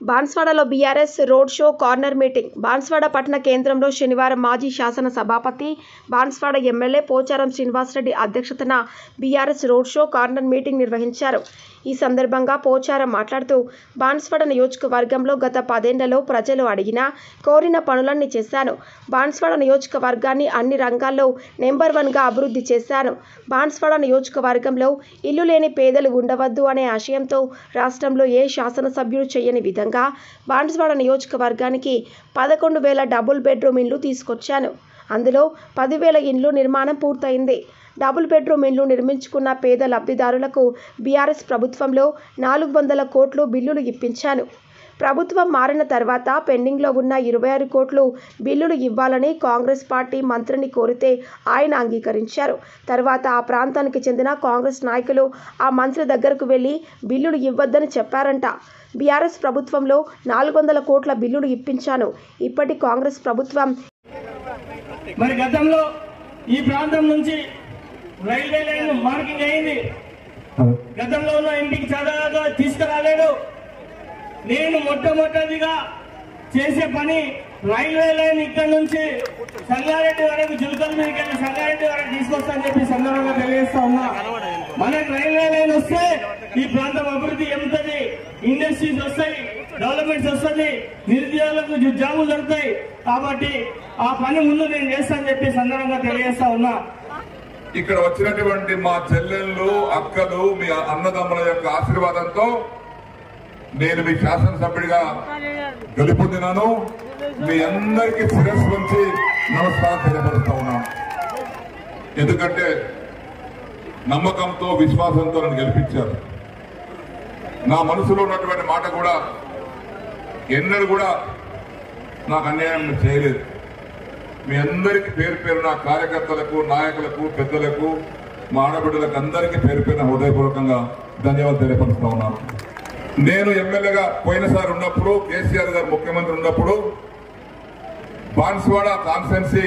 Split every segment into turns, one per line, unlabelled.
బాన్స్వాడలో BRS road show corner meeting. Banswada పట్టణ కేంద్రంలో శనివారం మాజీ శాసన సభాపతి, బాన్స్వాడ ఎమ్మెల్యే పోచారం శ్రీనివాసరెడ్డి అధ్యక్షతన BRS road show corner meeting నిర్వహించారు. ఈ సందర్భంగా పోచారం మాట్లాడుతూ, బాన్స్వాడ నియోజకవర్గంలో గత 10 ఏళ్లలో ప్రజలు అడిగిన, కోరిన పనులన్నీ చేశాను. బాన్స్వాడ నియోజకవర్గాన్ని అన్ని రంగాల్లో నెంబర్ 1గా అభివృద్ధి చేశాను. బాన్స్వాడ నియోజకవర్గంలో ఇల్లు లేని పేదలు ఉండవద్దు అనే ఆశయంతో రాష్ట్రంలో ఏ శాసనసభ్యుడు చేయని విధంగా బాన్స్వాడ నియోజకవర్గానికి 11,000 డబుల్ బెడ్రూమ్ ఇండ్లు తీసుకొచ్చాను. అందులో 10,000 ఇండ్లు నిర్మాణం పూర్తయింది. డబుల్ బెడ్రూమ్ ఇండ్లు నిర్మించుకున్న పేద లబ్ధిదారులకు బీఆర్ఎస్ ప్రభుత్వంలో 400 కోట్లు బిల్లులు ఇప్పించాను. ప్రభుత్వం మారిన తర్వాత పెండింగ్లో ఉన్న 26 కోట్లు బిల్లులు ఇవ్వాలని కాంగ్రెస్ పార్టీ మంత్రిని కోరితే ఆయన అంగీకరించారు. తర్వాత ఆ ప్రాంతానికి చెందిన కాంగ్రెస్ నాయకులు ఆ మంత్రి దగ్గరకు వెళ్లి బిల్లులు ఇవ్వద్దని చెప్పారంట. బీఆర్ఎస్ ప్రభుత్వంలో 400 కోట్ల బిల్లులు ఇప్పించాను. ఇప్పటి కాంగ్రెస్ ప్రభుత్వం
మరి గతంలో ఈ ప్రాంతం నుంచి రైల్వే లైన్ మార్కింగ్ అయింది. గతంలో ఉన్న ఇంటికి చదవగా తీసుకురాలేడు. నేను మొట్టమొదటిగా చేసే పని రైల్వే లైన్ ఇక్కడ నుంచి సంగారెడ్డి వరకు, జులకల్ మీదకి వెళ్ళి సంగారెడ్డి వరకు తీసుకొస్తానని చెప్పి సందర్భంగా తెలియజేస్తా ఉన్నా. మనకు రైల్వే లైన్ వస్తే ఈ ప్రాంతం అభివృద్ధి చెందుతుంది, ఇండస్ట్రీస్ వస్తాయి, డెవలప్మెంట్స్ వస్తుంది, నిరుద్యోగులకు జాబులు దొరుకుతాయి. కాబట్టి ఆ పని ముందు నేను చేస్తానని చెప్పి సందర్భంగా తెలియజేస్తా ఉన్నా.
ఇక్కడ వచ్చినటువంటి మా చెల్లెళ్ళు, అక్కలు, మీ అన్నదమ్ముల యొక్క ఆశీర్వాదంతో నేను మీ శాసనసభ్యుడిగా గెలుపొందినాను. మీ అందరికీ శిరస్సు నుంచి నమస్కారం తెలియపరుస్తా ఉన్నాను. ఎందుకంటే నమ్మకంతో, విశ్వాసంతో నన్ను గెలిపించారు. నా మనసులో ఉన్నటువంటి మాట కూడా ఎన్నడూ కూడా నాకు అన్యాయం చేయలేదు. మీ అందరికీ పేరు పేరున కార్యకర్తలకు, నాయకులకు, పెద్దలకు, మా ఆడబిడ్డలకు అందరికీ పేరు పేరున హృదయపూర్వకంగా ధన్యవాదాలు తెలియపరుస్తా ఉన్నాను. నేను ఎమ్మెల్యేగా పోయినసారి ఉన్నప్పుడు, కేసీఆర్ గారు ముఖ్యమంత్రి ఉన్నప్పుడు బాన్స్వాడ కాన్స్టిట్యున్సీ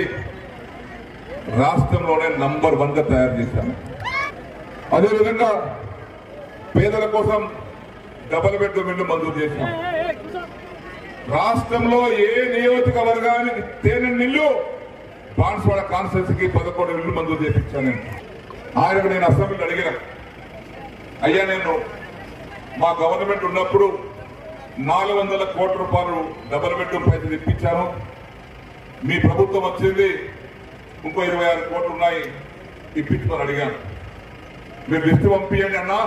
రాష్ట్రంలోనే నంబర్ 1గా తయారు చేశాను. అదేవిధంగా పేదల కోసం డబుల్ బెడ్రూమ్ ఇళ్లు మంజూరు చేశాం. రాష్ట్రంలో ఏ నియోజకవర్గానికి తేనె ఇల్లు బాన్స్వాడ కాన్స్టిట్యున్సీకి 11 ఇళ్లు మంజూరు చేయించాను. ఆయనకు నేను అసెంబ్లీలో అడిగిన, అయ్యా నేను మా గవర్నమెంట్ ఉన్నప్పుడు 400 కోట్ల రూపాయలు డబుల్ బెడ్రూమ్ పైసలు ఇప్పించాను. మీ ప్రభుత్వం వచ్చింది, ఇంకో 26 కోట్లు ఉన్నాయి, ఇప్పించుకొని అడిగాను. మీరు లిస్టు పంపించండి అన్నా,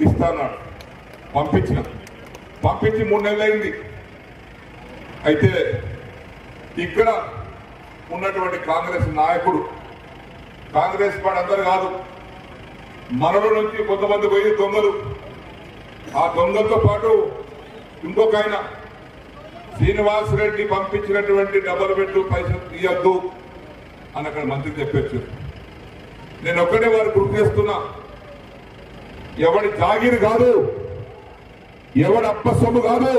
ఇస్తాన్నాడు. పంపించి 3 నెలలు అయింది. అయితే ఇక్కడ ఉన్నటువంటి కాంగ్రెస్ నాయకుడు, కాంగ్రెస్ పార్టీ అందరు కాదు, మనలో నుంచి కొంతమంది పోయి దొంగలు, ఆ దొంగలతో పాటు ఇంకొక ఆయన శ్రీనివాసరెడ్డి పంపించినటువంటి డబుల్ బెడ్రూమ్ పైసలు తీయద్దు అని అక్కడ మంత్రికి చెప్పచ్చు. నేను ఒక్కడే వారు గుర్తు చేస్తున్నా, ఎవడి జాగిరి కాదు, ఎవడి అప్ప సొమ్ము కాదు.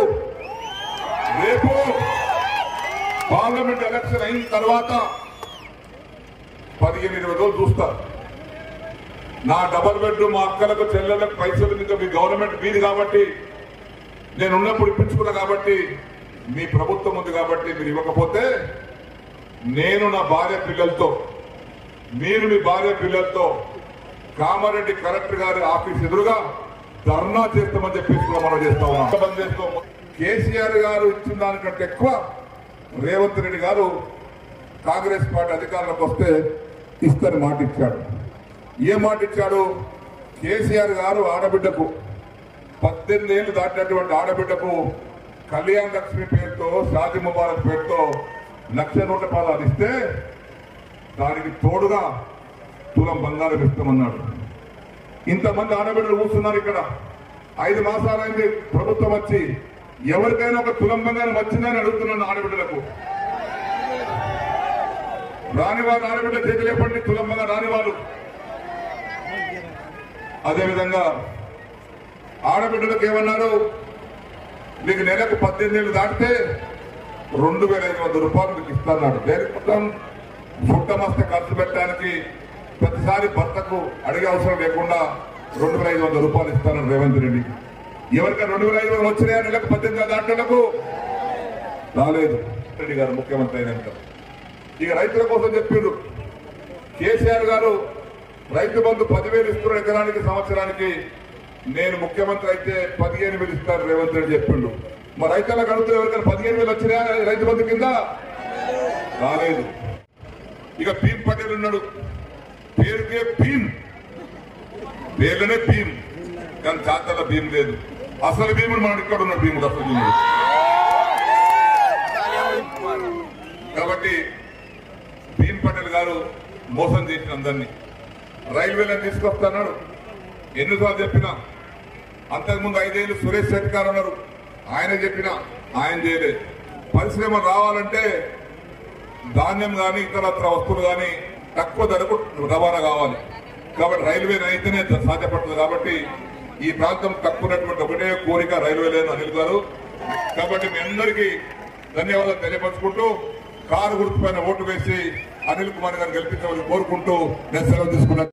రేపు పార్లమెంట్ ఎలక్షన్ అయిన తర్వాత 15-20 రోజులు చూస్తా. నా డబుల్ బెడ్రూమ్ మా అక్కలకు, చెల్లెలకు పైసలు ఇంకా మీ గవర్నమెంట్ మీది కాబట్టి, నేను ఉన్నప్పుడు ఇప్పించుకున్నా కాబట్టి, మీ ప్రభుత్వం ఉంది కాబట్టి మీరు ఇవ్వకపోతే నేను నా భార్య పిల్లలతో, మీరు మీ భార్య పిల్లలతో కామారెడ్డి కలెక్టర్ గారి ఆఫీస్ ఎదురుగా ధర్నా చేస్తామని చెప్పేసి మనం చేస్తా ఉన్నాం. కేసీఆర్ గారు ఇచ్చిన దానికంటే ఎక్కువ రేవంత్ రెడ్డి గారు కాంగ్రెస్ పార్టీ అధికారంలోకి వస్తే ఇస్తారని మాట ఇచ్చాడు. ఏ మాట ఇచ్చాడు? కేసీఆర్ గారు ఆడబిడ్డకు 18 ఏళ్లు దాటినటువంటి ఆడబిడ్డకు కళ్యాణ్ లక్ష్మి పేరుతో, షాదీ ముబారక్ పేరుతో 1,00,000 రూపాయలు ఇస్తే దానికి తోడుగా తులం బంగారం ఇస్తామన్నాడు. ఇంతమంది ఆడబిడ్డలు కూర్చున్నారు ఇక్కడ. 5 మాసాలైంది ప్రభుత్వం వచ్చి. ఎవరికైనా ఒక తులం బంగారం వచ్చిందని అడుగుతున్నాను ఆడబిడ్డలకు. రానివారు ఆడబిడ్డ చేతులు లేపండి, తులం బంగారం రానివారు. అదేవిధంగా ఆడబిడ్డలకు ఏమన్నారు? మీకు నెలకు 18 ఏళ్లు దాటితే 2,500 రూపాయలు మీకు ఇస్తాన్నాడు. దేనికోసం? పుట్టమస్తే ఖర్చు పెట్టడానికి, ప్రతిసారి భర్తకు అడిగే అవసరం లేకుండా 2,500 రూపాయలు ఇస్తానని రేవంత్ రెడ్డి. ఎవరికైనా 2,500 వచ్చినాయా నెలకు 18 దాంట్లకు రాలేదు. రెడ్డి గారు ముఖ్యమంత్రి అయినాక ఇక రైతుల కోసం చెప్పిండు. కేసీఆర్ గారు రైతు బంధు 10,000 ఇస్తున్న ఎకరానికి సంవత్సరానికి, నేను ముఖ్యమంత్రి అయితే 15,000 ఇస్తారు రేవంత్ రెడ్డి చెప్పిండు. మరి రైతులకు అడుగుతూ ఎవరికైనా 15,000 వచ్చినాయా రైతు బంధు కింద? రాలేదు. ఇక భీమ్ పటేల్ ఉన్నాడు, పేరుకే భీమ్, పేర్లనే భీమ్, కానీ జాతర భీమ్ లేదు. అసలు భీముడు మనం ఇక్కడ ఉన్నాడు, భీముడు అసలు భీముడు. కాబట్టి భీమ్ పటేల్ గారు మోసం చేసిన అందరినీ. రైల్వేలను తీసుకొస్తున్నాడు, ఎన్నిసార్లు చెప్పినా. అంతకుముందు 5 ఏళ్ళు సురేష్ శెట్టి గారు ఉన్నారు, ఆయన చెప్పినా ఆయన చేయలేదు. పరిశ్రమ రావాలంటే ధాన్యం కానీ ఇతరత్ర వస్తువులు కానీ తక్కువ ధరకు రవాణా కావాలి. కాబట్టి రైల్వే అయితేనే సాధ్యపడుతుంది. కాబట్టి ఈ ప్రాంతం తక్కువటువంటి ఒకటే కోరిక రైల్వే లేని అనిల్ గారు. కాబట్టి మీ అందరికీ ధన్యవాదాలు తెలియపరుచుకుంటూ, కారు గుర్తుపైన ఓటు వేసి అనిల్ కుమార్ గారిని గెలిపించమని కోరుకుంటూ నేను సెలవు తీసుకున్నాను.